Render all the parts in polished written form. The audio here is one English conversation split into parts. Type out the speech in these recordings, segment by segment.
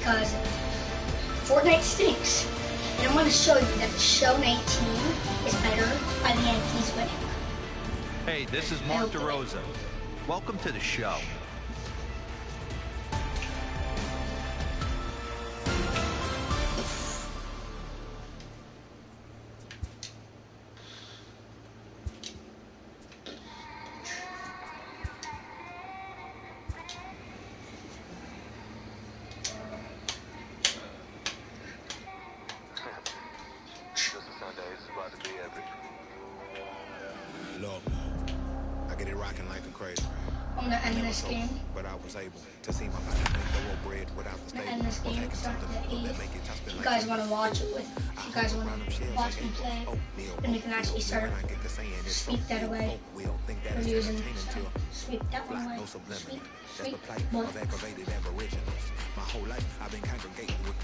because Fortnite stinks. And I'm going to show you that the show 19 is better by the Yankees winning. Hey, this is Mark DeRosa. Welcome to the show. Look, I get it rocking like a crazy. I'm gonna end this game. But I was able to see my family thoroughbred without the I'm stable. gonna end this game. Start at 8. If you guys want to watch it with, if you guys want to watch me play, then you can actually start sweep that away. We're using sweep that one away. Sweep, sweep, one. My whole life I've been congregating with.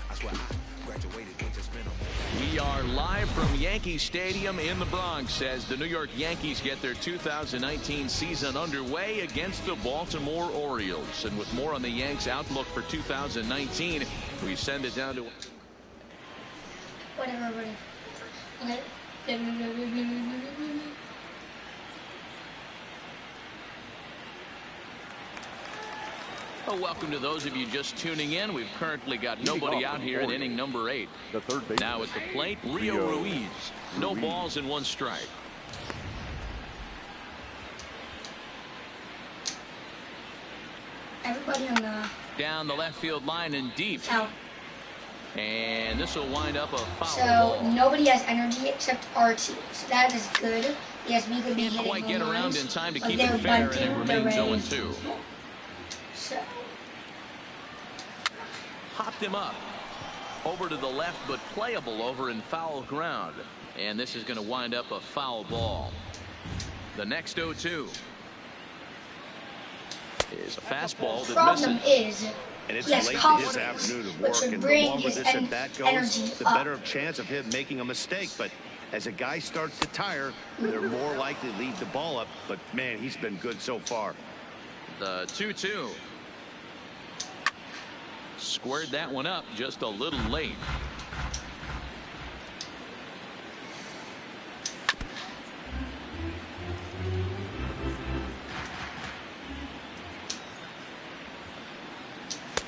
I swear I graduated with just minimal. We are live from Yankee Stadium in the Bronx as the New York Yankees get their 2019 season underway against the Baltimore Orioles. And with more on the Yanks' outlook for 2019, we send it down to... Whatever, everybody. Okay. Welcome to those of you just tuning in. We've currently got nobody out here in inning number 8. The third base. Now at the plate, Rio Ruiz. No balls and 1 strike. Everybody on the... Down the left field line and deep. Out. And this will wind up a foul So ball. nobody has energy except RT. So that is good. Yes, we could be Can't hitting quite get home around runs, in time to but keep they're it fair, and it bunting, remains they're 0-2. So Hopped him up. Over to the left, but playable over in foul ground. And this is going to wind up a foul ball. The next 0-2 is a fastball the that problem misses. is And it's he has late in his confidence, afternoon of which work, would and the bring longer his this at bat goes, energy the up. better chance of him making a mistake. But as a guy starts to tire, they're more likely to leave the ball up. But man, he's been good so far. The 2-2. Squared that one up just a little late.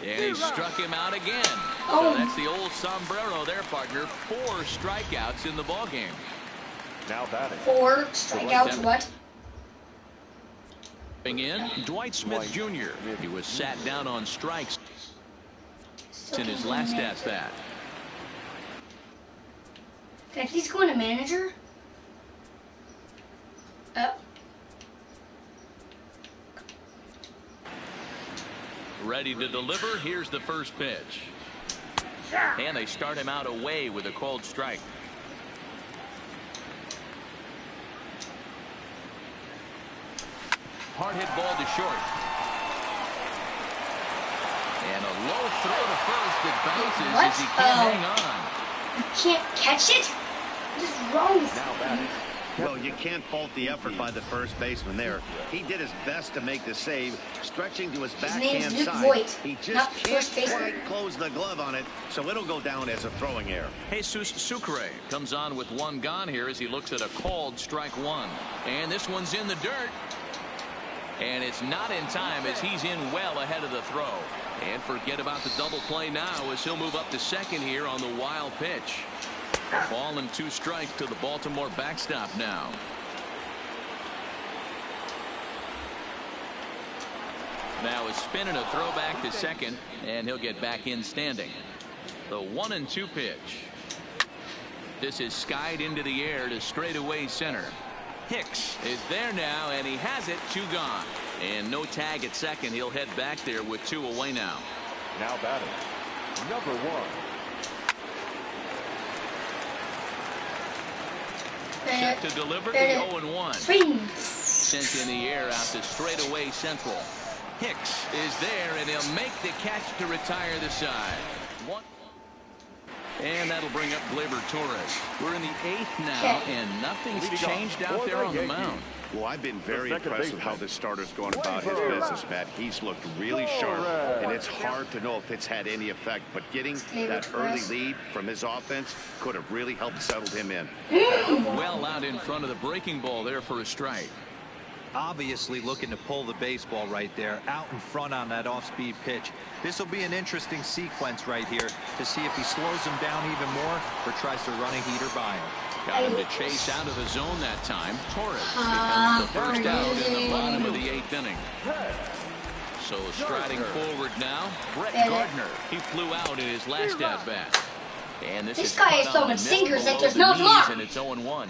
And he struck him out again. Oh. So that's the old sombrero there, partner. 4 strikeouts in the ballgame. Now batting. 4 strikeouts. What? In Dwight Smith Jr. He was sat down on strikes in his last at bat. Heck, he's going to manager. Ready to deliver. Here's the first pitch. And they start him out away with a called strike. Hard hit ball to short. And a low throw to first that bounces What? as he can't hang on. You can't catch it? What is wrong with Now you? batting. Well, you can't fault the effort by the first baseman there. He did his best to make the save, stretching to his name's backhand Luke side. Voigt, He not just can't first baseman. quite close the glove on it, so it'll go down as a throwing error. Jesus Sucre comes on with 1 gone here as he looks at a called strike 1. And this one's in the dirt. And it's not in time as he's in well ahead of the throw. And forget about the double play now as he'll move up to second here on the wild pitch. Ball and 2 strikes to the Baltimore backstop now. Now a spin and a throw back to second, and he'll get back in standing. The 1-2 pitch. This is skied into the air to straightaway center. Hicks is there now, and he has it. 2 gone. And no tag at second. He'll head back there with 2 away now. Now batting. Number 1. Set to deliver the 0-1. Sent in the air out to straightaway central. Hicks is there, and he'll make the catch to retire the side. And that'll bring up Gleyber Torres. We're in the 8th now, and nothing's changed out there on the mound. Well, I've been very impressed with how this starter's going about his business, Matt. He's looked really sharp, and it's hard to know if it's had any effect. But getting that early lead from his offense could have really helped settle him in. Well out in front of the breaking ball there for a strike. Obviously looking to pull the baseball right there, out in front on that off-speed pitch. This will be an interesting sequence right here to see if he slows him down even more or tries to run a heater by him. Got him to chase out of the zone that time. Torres becomes the first out in the bottom of the 8th inning. So striding forward now, Brett Gardner. He flew out in his last at-bat. And this guy is throwing sinkers that there's no block. And it's 0-1.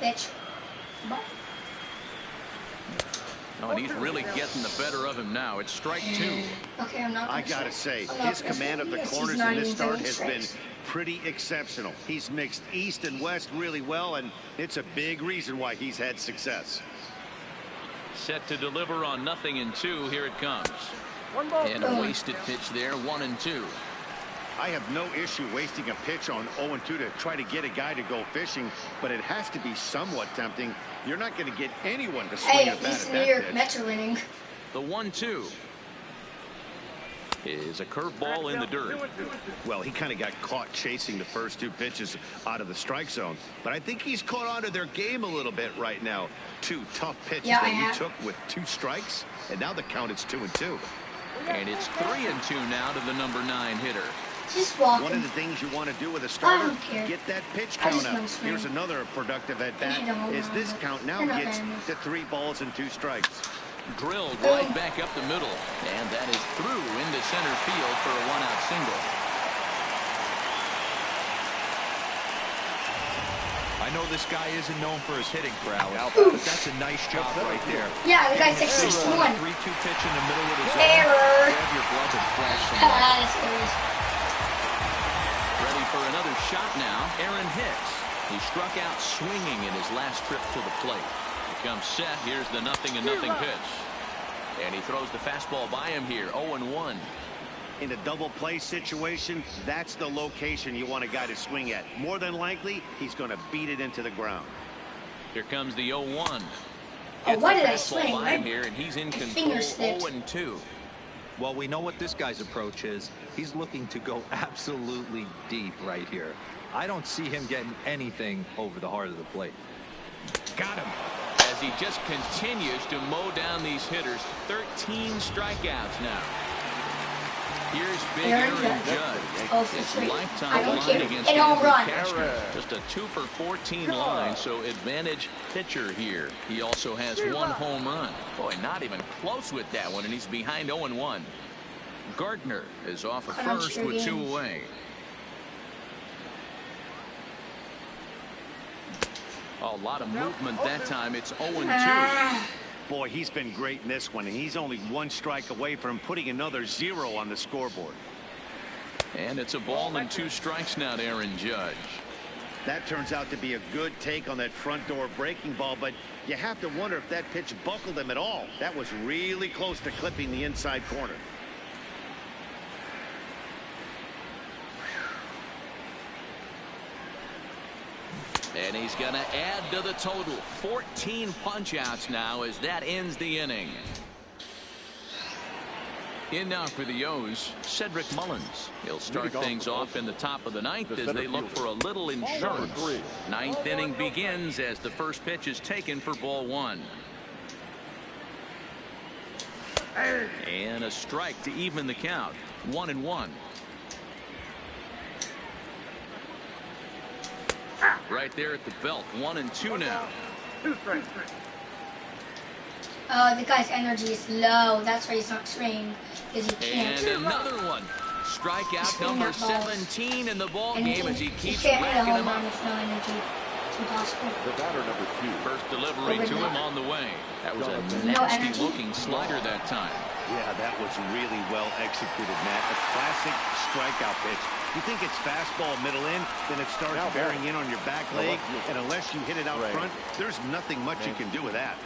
Bitch. Oh, and he's really getting the better of him now. It's strike 2. Okay, I'm not. I gotta say, his command of the corners in this start has been pretty exceptional. He's mixed east and west really well, and it's a big reason why he's had success. Set to deliver on 0-2. Here it comes. And a wasted pitch there, 1-2. I have no issue wasting a pitch on 0-2 to try to get a guy to go fishing, but it has to be somewhat tempting. You're not going to get anyone to swing a bat at that pitch. Mets are winning. The 1-2 is a curveball in the dirt. Well, he kind of got caught chasing the first 2 pitches out of the strike zone, but I think he's caught on to their game a little bit right now. 2 tough pitches that he took with 2 strikes, and now the count is 2-2. And it's 3-2 now to the number 9 hitter. One of the things you want to do with a starter, get that pitch count up. Here's another productive at-bat, as this count now gets to 3 balls and 2 strikes. Drilled right back up the middle, and that is through into center field for a 1-out single. I know this guy isn't known for his hitting prowess, but that's a nice job right there. Yeah, the guy's 6'1". 3-2 pitch in the middle of the zone. Error. Grab your glove and flash some light. Ready for another shot now, Aaron Hicks. He struck out swinging in his last trip to the plate. He comes set. Here's the 0-0 pitch. And he throws the fastball by him here, 0-1. In a double play situation, that's the location you want a guy to swing at. More than likely, he's going to beat it into the ground. Here comes the 0-1. Oh, why did I swing? By him here, and he's in control, 0-2. Well, we know what this guy's approach is. He's looking to go absolutely deep right here. I don't see him getting anything over the heart of the plate. Got him. As he just continues to mow down these hitters. 13 strikeouts now. Here's big Aaron Judge. His lifetime line against Andrew Cashner. Just a 2 for 14 line, so advantage pitcher here. He also has 1 home run. Boy, not even close with that one, and he's behind 0-1. Gardner is off at first with 2 away. A lot of movement that time. It's 0-2. Boy, he's been great in this one, and he's only 1 strike away from putting another 0 on the scoreboard. And it's a ball and 2 strikes now to Aaron Judge. That turns out to be a good take on that front door breaking ball, but you have to wonder if that pitch buckled him at all. That was really close to clipping the inside corner. And he's going to add to the total. 14 punch-outs now as that ends the inning. In now for the O's, Cedric Mullins. He'll start things off in the top of the 9th as they look for a little insurance. 9th inning begins as the first pitch is taken for ball 1. And a strike to even the count. 1-1. Right there at the belt. 1-2 now. The guy's energy is low. That's why he's not swinging, because he can't. And another one. Strikeout number 17 in the ball game as he keeps racking them up. The batter number 2. First delivery to him on the way. That was a nasty looking slider that time. Yeah, that was really well executed, Matt. A classic strikeout pitch. You think it's fastball middle in, then it starts bearing in on your back leg, and unless you hit it out front, there's nothing much you can do with that.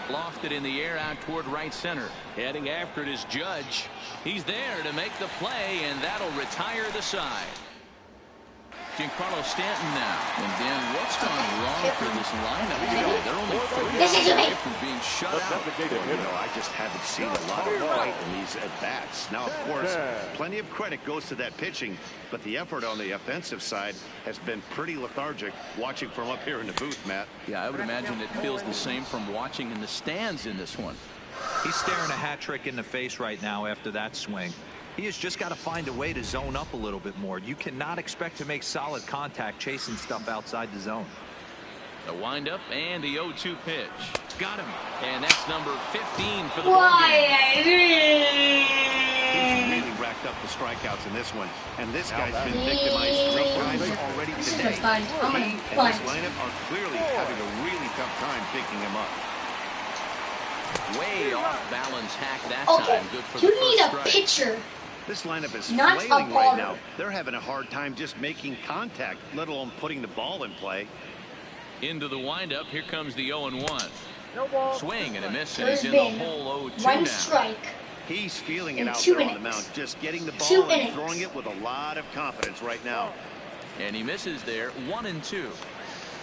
Lofted in the air out toward right center. Heading after it is Judge. He's there to make the play, and that'll retire the side. Giancarlo Stanton now. And Dan, what's gone wrong for this lineup today? They're only 30 away from being shut out. I just haven't seen a lot of fight in these at-bats. Now, of course, plenty of credit goes to that pitching, but the effort on the offensive side has been pretty lethargic watching from up here in the booth, Matt. Yeah, I would imagine it feels the same from watching in the stands in this one. He's staring a hat trick in the face right now after that swing. He has just got to find a way to zone up a little bit more. You cannot expect to make solid contact chasing stuff outside the zone. The windup and the 0-2 pitch. Got him. And that's number 15 for the ball game. He's really racked up the strikeouts in this one. And this guy's been victimized 3 times already today. He and this lineup are clearly having a really tough time picking him up. Way off balance hack that time. Good for the you need a strike. pitcher. This lineup is Not flailing a right baller. now. They're having a hard time just making contact, let alone putting the ball in play. Into the windup. Here comes the 0-1. Swing and a miss, and There's he's in the been hole 0-2 one now. strike. He's feeling it In out 2 there on the innings. mound, just getting the 2 ball and innings. throwing it with a lot of confidence right now. And he misses there. 1-2.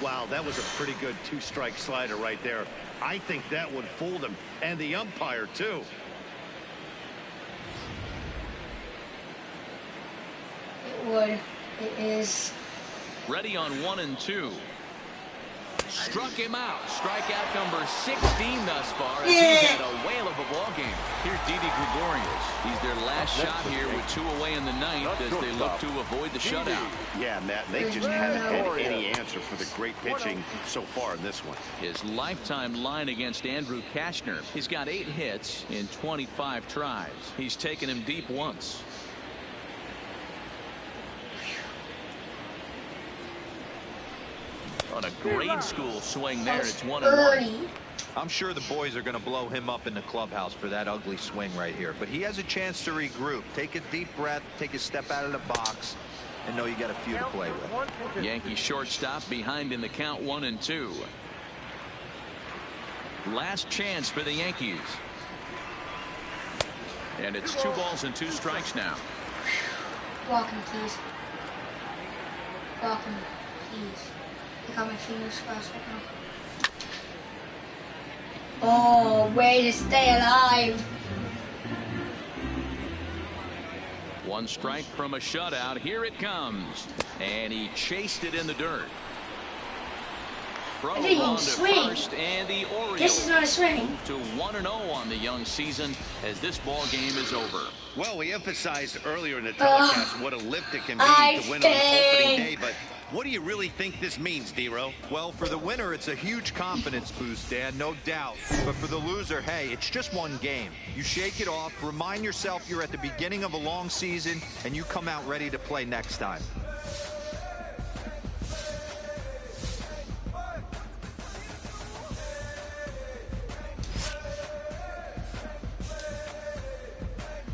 Wow, that was a pretty good 2-strike slider right there. I think that would fool them, and the umpire too. It would. It is. Ready on 1-2. Struck him out. Strikeout number 16 thus far, as he's had a whale of a ball game. Here's Didi Gregorius. He's their last shot here with 2 away in the ninth as they look to avoid the shutout. Yeah, Matt, they just haven't had any answer for the great pitching so far in this one. His lifetime line against Andrew Kashner. He's got 8 hits in 25 tries. He's taken him deep once. On a grade school swing there, it's 1-1. I'm sure the boys are going to blow him up in the clubhouse for that ugly swing right here. But he has a chance to regroup. Take a deep breath, take a step out of the box, and know you got a few to play with. Yankee shortstop behind in the count 1-2. Last chance for the Yankees. And it's 2 balls and 2 strikes now. Walking, please. Walking, please. I got my fingers crossed right now. Oh, way to stay alive. 1 strike from a shutout. Here it comes. And he chased it in the dirt. Throw I didn't even on to swing. first, and the Orioles This is not a swing. move to 1-0 on the young season as this ball game is over. Well, we emphasized earlier in the telecast what a lift it can be to win on opening day, but what do you really think this means, D-Row? Well, for the winner, it's a huge confidence boost, Dan, no doubt. But for the loser, hey, it's just one game. You shake it off, remind yourself you're at the beginning of a long season, and you come out ready to play next time.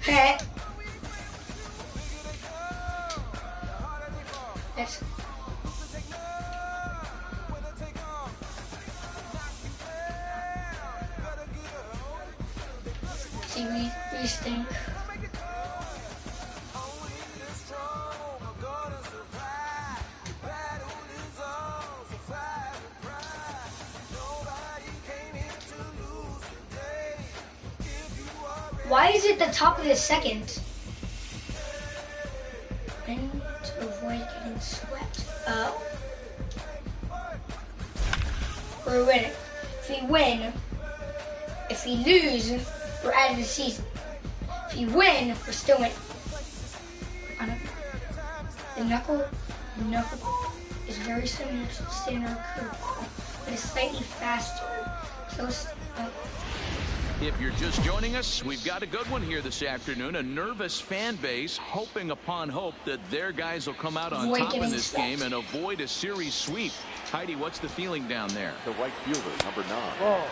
Hey. Let's. See, we stink. Why is it the top of the second? And to avoid getting swept. Oh. We're winning. If we win, if we lose, we're out of the season. If we win, we're still winning. The knuckle is very similar to the standard curveball, but it's slightly faster. Close. If you're just joining us, we've got a good one here this afternoon. A nervous fan base hoping upon hope that their guys will come out on top in this game and avoid a series sweep. Heidi, what's the feeling down there? The right fielder, number 9.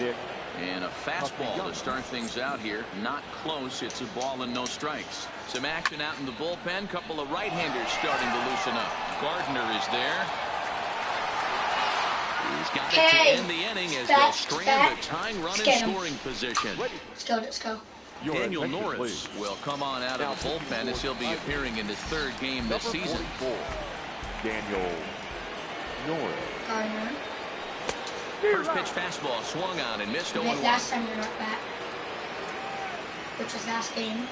Nick. And a fastball to start things out here. Not close. It's a ball and no strikes. Some action out in the bullpen. Couple of right-handers starting to loosen up. Gardner is there. He's got it to end the inning as they'll strand a tying run in scoring position. Let's go. Daniel Norris will come on out of the bullpen as he'll be appearing in his 3rd game this season. Daniel Norris. Gardner. First pitch fastball swung on and missed 0-1. Last time we were at bat, which was last game.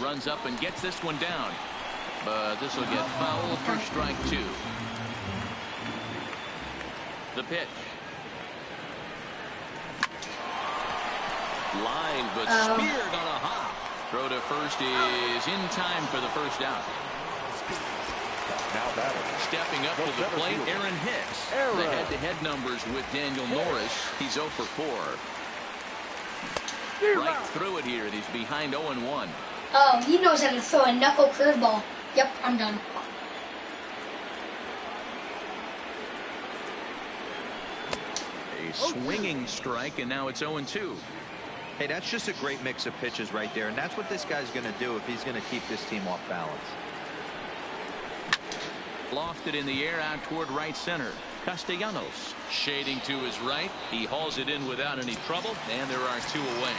Runs up and gets this one down. But this will get fouled for strike 2. The pitch. Line, but speared on a hop. Throw to first is in time for the first out. Now batting. Stepping up to the plate, Aaron Hicks. The head-to-head numbers with Daniel Norris. He's 0 for 4. Right through it here, and he's behind 0-1. Oh, he knows how to throw a knuckle curveball. Yep, I'm done. A swinging strike, and now it's 0-2. Hey, that's just a great mix of pitches right there, and that's what this guy's going to do if he's going to keep this team off balance. Lofted in the air out toward right center. Castellanos shading to his right. He hauls it in without any trouble, and there are 2 away.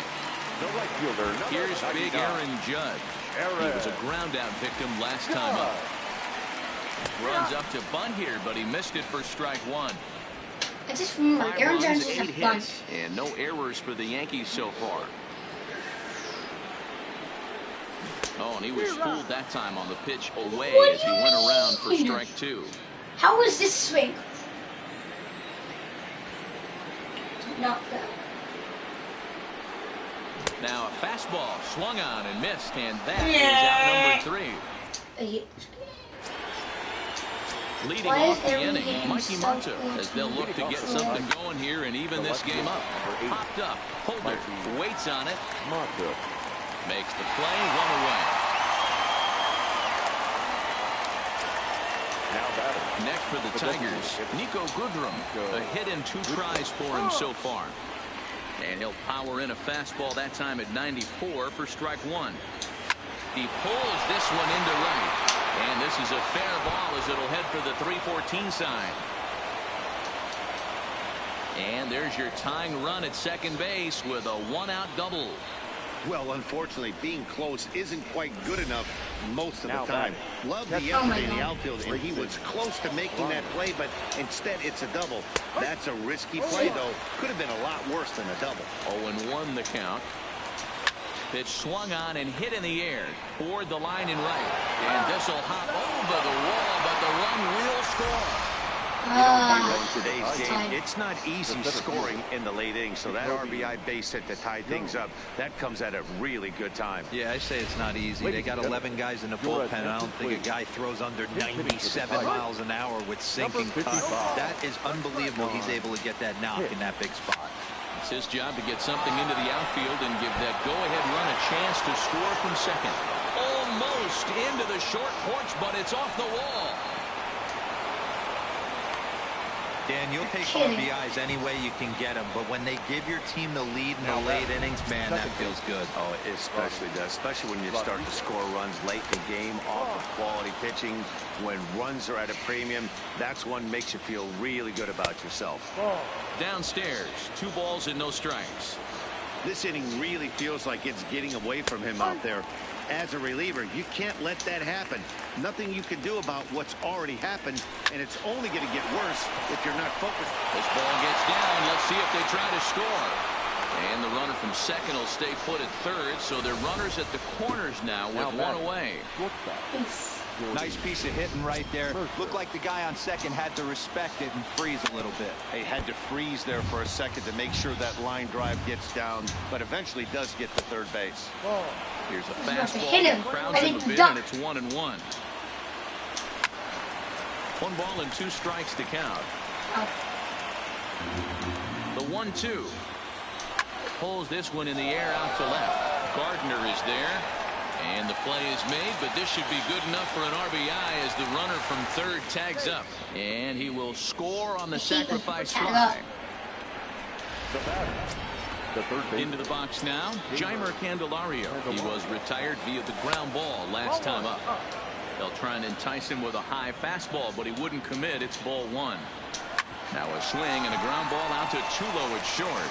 The right fielder. Here's big Aaron Judge. He was a ground out victim last time up. Runs up to bunt here, but he missed it for strike 1. I just remember 5 Aaron runs, Judge is 8 a bunt. hits, and no errors for the Yankees so far. Oh, and he was fooled that time on the pitch away as he went around for strike 2. How was this swing? Not good. Now a fastball swung on and missed, and that is out number 3. Leading off the inning, Mikey Manto, as they'll look to get something going here and even this game up. Popped up, Holder waits on it, makes the play, 1 away. Next for the Tigers, Nico Goodrum, a hit in 2 tries for him so far. And he'll power in a fastball that time at 94 for strike 1. He pulls this one into right. And this is a fair ball as it'll head for the 3-14 sign. And there's your tying run at second base with a 1-out double. Well, unfortunately, being close isn't quite good enough most of the time. Love the effort in the outfield, and he was close to making that play, but instead it's a double. That's a risky play, though. Could have been a lot worse than a double. 0-1 the count. Pitch swung on and hit in the air toward the line and right. And this will hop over the wall, but the run will score. Today's game, it's not easy scoring in the late innings, so that RBI base hit to tie things up, that comes at a really good time. Yeah, I say it's not easy. They got 11 guys in the bullpen. I don't think a guy throws under 97 miles an hour with sinking cut. That is unbelievable. He's able to get that knock in that big spot. It's his job to get something into the outfield and give that go-ahead run a chance to score from second. Almost into the short porch, but it's off the wall. Dan, you'll take RBIs any way you can get them, but when they give your team the lead in the late innings, man, that feels good. Oh, it especially does, especially when you start to score runs late in the game off of quality pitching. When runs are at a premium, that's one makes you feel really good about yourself. Downstairs, 2 balls and no strikes. This inning really feels like it's getting away from him out there. As a reliever, you can't let that happen. Nothing you can do about what's already happened, and it's only going to get worse if you're not focused. This ball gets down. Let's see if they try to score. And the runner from second will stay put at third, so they're runners at the corners now with 1 away. Nice piece of hitting right there. Looked like the guy on second had to respect it and freeze a little bit. They had to freeze there for a second to make sure that line drive gets down, but eventually does get to third base. Here's a fastball that crowds in the bin, and it's 1-1. 1 ball and 2 strikes to count. The 1-2. Pulls this one in the air out to left. Gardner is there. And the play is made, but this should be good enough for an RBI as the runner from third tags up. And he will score on the sacrifice fly. Into the box now, Jeimer Candelario. He was retired via the ground ball last time up. They'll try and entice him with a high fastball, but he wouldn't commit. It's ball 1. Now a swing and a ground ball out to Tulo at short.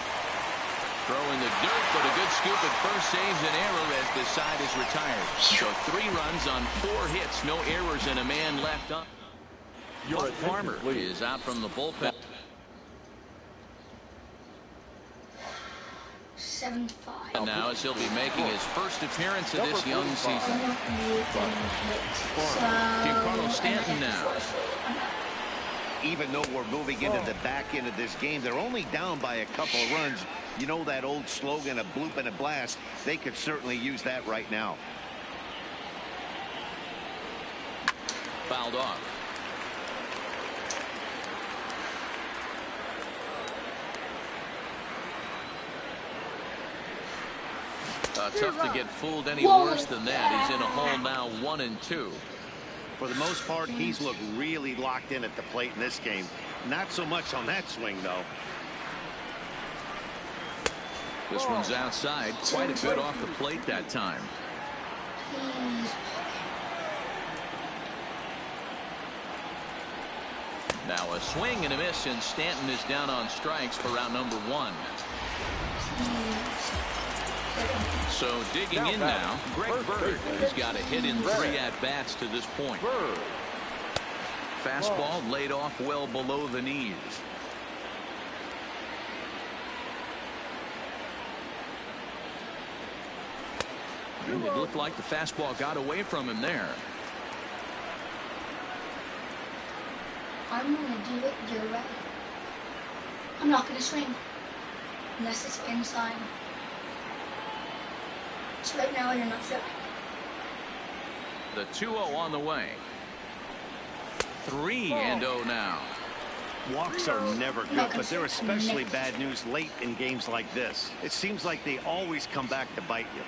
Throw in the dirt, but a good scoop at first saves an error as the side is retired. So 3 runs on 4 hits, no errors, and a man left on. Buck Farmer is out from the bullpen. 7-5. And now as he'll be making his first appearance of this young season. Giancarlo Stanton now. Even though we're moving into the back end of this game, they're only down by a couple of runs. You know that old slogan, a bloop and a blast? They could certainly use that right now. Fouled off. Tough to get fooled any worse than that. He's in a hole now, 1-2. For the most part, he's looked really locked in at the plate in this game. Not so much on that swing, though. This one's outside, quite a bit off the plate that time. Now a swing and a miss, and Stanton is down on strikes for round number 1. So digging in now, Greg Bird has got a hit in 3 at-bats to this point. Fastball laid off well below the knees. And it looked like the fastball got away from him there. I'm going to do it your way. I'm not going to swing unless it's inside. So right now you're not throwing. The 2-0 on the way. 3-0 now. Walks are never good, but they're especially bad news late in games like this. It seems like they always come back to bite you.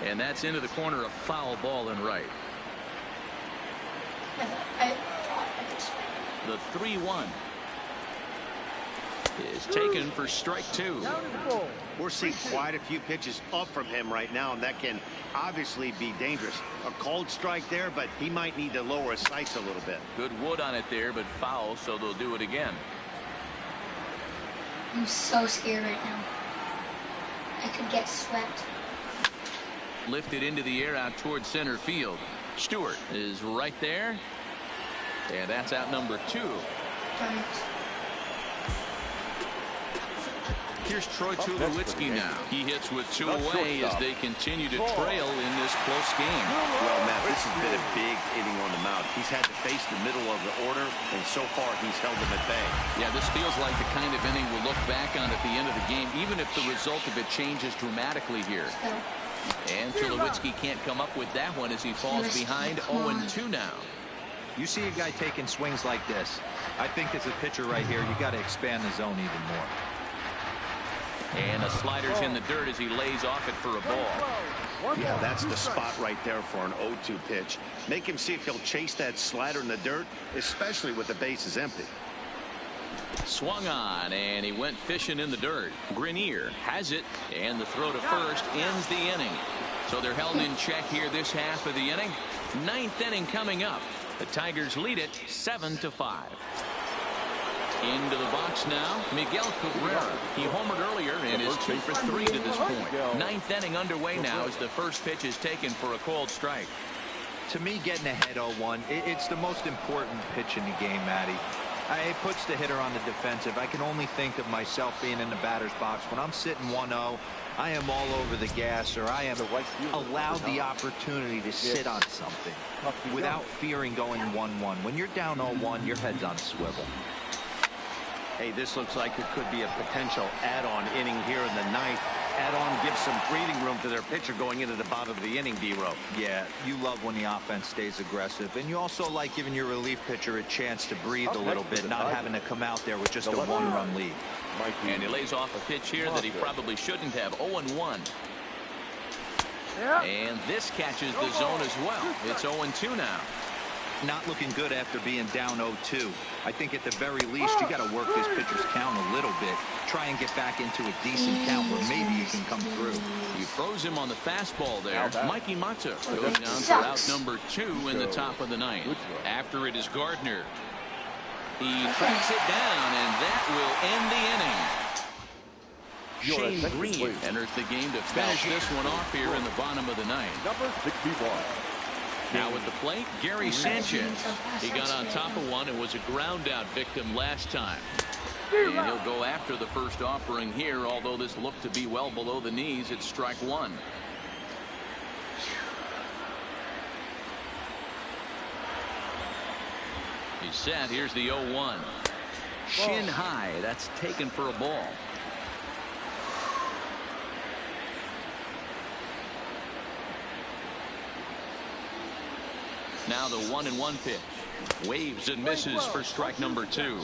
And that's into the corner, a foul ball and right. The 3-1 is taken for strike 2. We're seeing quite a few pitches up from him right now, and that can obviously be dangerous. A cold strike there, but he might need to lower his sights a little bit. Good wood on it there, but foul, so they'll do it again. I'm so scared right now. I could get swept. Lifted into the air out towards center field. Stewart is right there. And that's out number 2. Here's Troy Tulowitzki now. He hits with 2 away as they continue to trail in this close game. Well, Matt, this has been a big inning on the mound. He's had to face the middle of the order, and so far he's held them at bay. Yeah, this feels like the kind of inning we'll look back on at the end of the game, even if the result of it changes dramatically here. And Tulowitzki can't come up with that one as he falls behind 0-2 now. You see a guy taking swings like this. I think as a pitcher right here, you got to expand the zone even more. And a slider's in the dirt as he lays off it for a ball. Yeah, that's the spot right there for an 0-2 pitch. Make him see if he'll chase that slider in the dirt, especially with the bases empty. Swung on, and he went fishing in the dirt. Grenier has it, and the throw to first ends the inning. So they're held in check here this half of the inning. 9th inning coming up. The Tigers lead it 7-5. Into the box now, Miguel Cabrera. He homered earlier and is 2 for 3 to this point. 9th inning underway now as the first pitch is taken for a called strike. To me, getting ahead 0-1, it's the most important pitch in the game, Matty. It puts the hitter on the defensive. I can only think of myself being in the batter's box. When I'm sitting 1-0, I am all over the gas, or I am allowed the opportunity to sit on something without fearing going 1-1. When you're down 0-1, your head's on a swivel. Hey, this looks like it could be a potential add-on inning here in the 9th. Add-on gives some breathing room to their pitcher going into the bottom of the inning, D-Row. Yeah, you love when the offense stays aggressive, and you also like giving your relief pitcher a chance to breathe a little bit, not having to come out there with just a 1-run lead. And he lays off a pitch here that he probably shouldn't have. 0-1. And this catches the zone as well. It's 0-2 now. Not looking good after being down 0-2. I think at the very least you got to work this pitcher's count a little bit. Try and get back into a decent count where maybe you can come through. He throws him on the fastball there. Mikey Mata goes down for out number 2 in the top of the 9th. After it is Gardner. He tracks it down, and that will end the inning. Shane Green enters the game to finish this one off here in the bottom of the ninth. Number 61. Now at the plate, Gary Sanchez. He got on top of one and was a ground out victim last time. And he'll go after the first offering here, although this looked to be well below the knees. It's strike one. He's set. Here's the 0-1. Shin high. That's taken for a ball. Now the 1-1 pitch. Waves and misses for strike number 2.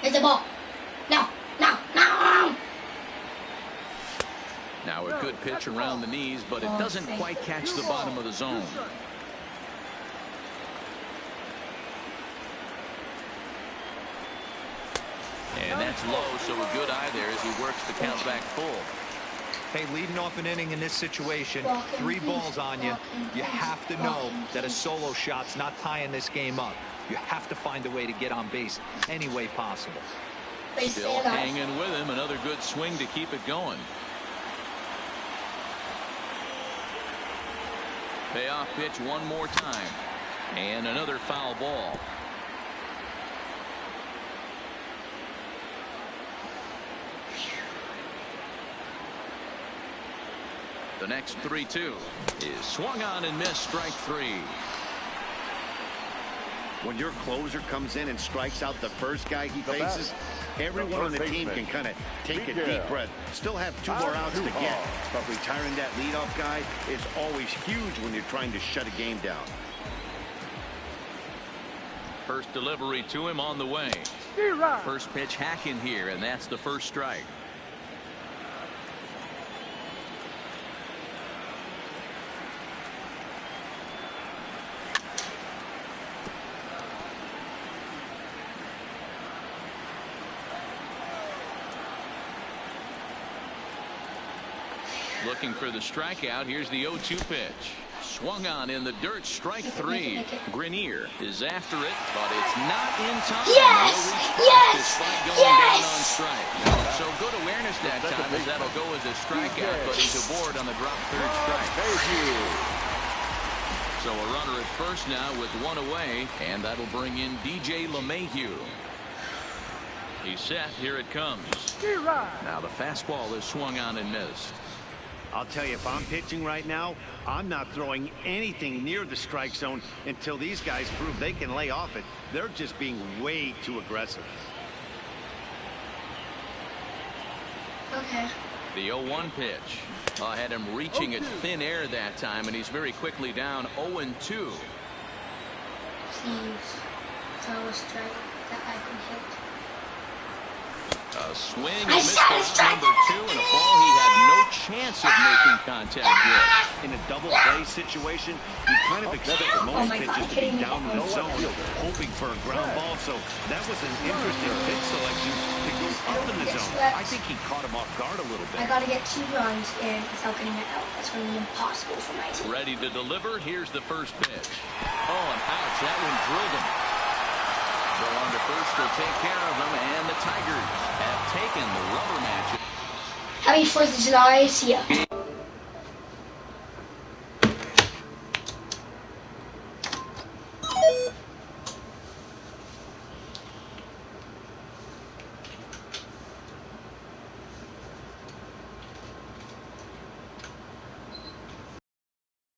It's a ball. No. Now a good pitch around the knees, but it doesn't quite catch the bottom of the zone. And that's low, so a good eye there as he works the count back full. Hey, leading off an inning in this situation, 3 balls on you. You have to know that a solo shot's not tying this game up. You have to find a way to get on base any way possible. Still hanging with him. Another good swing to keep it going. Payoff pitch one more time. And another foul ball. The next 3-2 is swung on and missed, strike 3. When your closer comes in and strikes out the first guy he faces, everyone on the team can kind of take a deep breath. Still have 2 more outs to get, but retiring that leadoff guy is always huge when you're trying to shut a game down. First delivery to him on the way. First pitch hacking here, and that's the first strike. Looking for the strikeout. Here's the 0-2 pitch. Swung on in the dirt, strike 3. Grenier is after it, but it's not in time. Despite going down on strike. So good awareness that time, as that'll go as a strikeout, but he's aboard on the drop third strike. So a runner at first now with 1 away, and that'll bring in DJ LeMahieu. He's set. Here it comes. Now the fastball is swung on and missed. I'll tell you, if I'm pitching right now, I'm not throwing anything near the strike zone until these guys prove they can lay off it. They're just being way too aggressive. Okay. The 0-1 pitch. Had him reaching at thin air that time, and he's very quickly down 0-2. Please throw a strike that I can hit. A swing and miss out number 2, and a ball he had no chance of making contact with. In a double play situation, you kind of expect most pitches to be down in the zone, hoping for a ground ball. So that was an interesting pitch selection to go up in the zone. I think he caught him off guard a little bit. I got to get 2 runs in without getting it out. That's going to be impossible for my team. Ready to deliver. Here's the first pitch. Oh, and ouch, that one drilled him. So on to first will take care of them, and the Tigers have taken the rubber match. Happy 4th of July. See ya.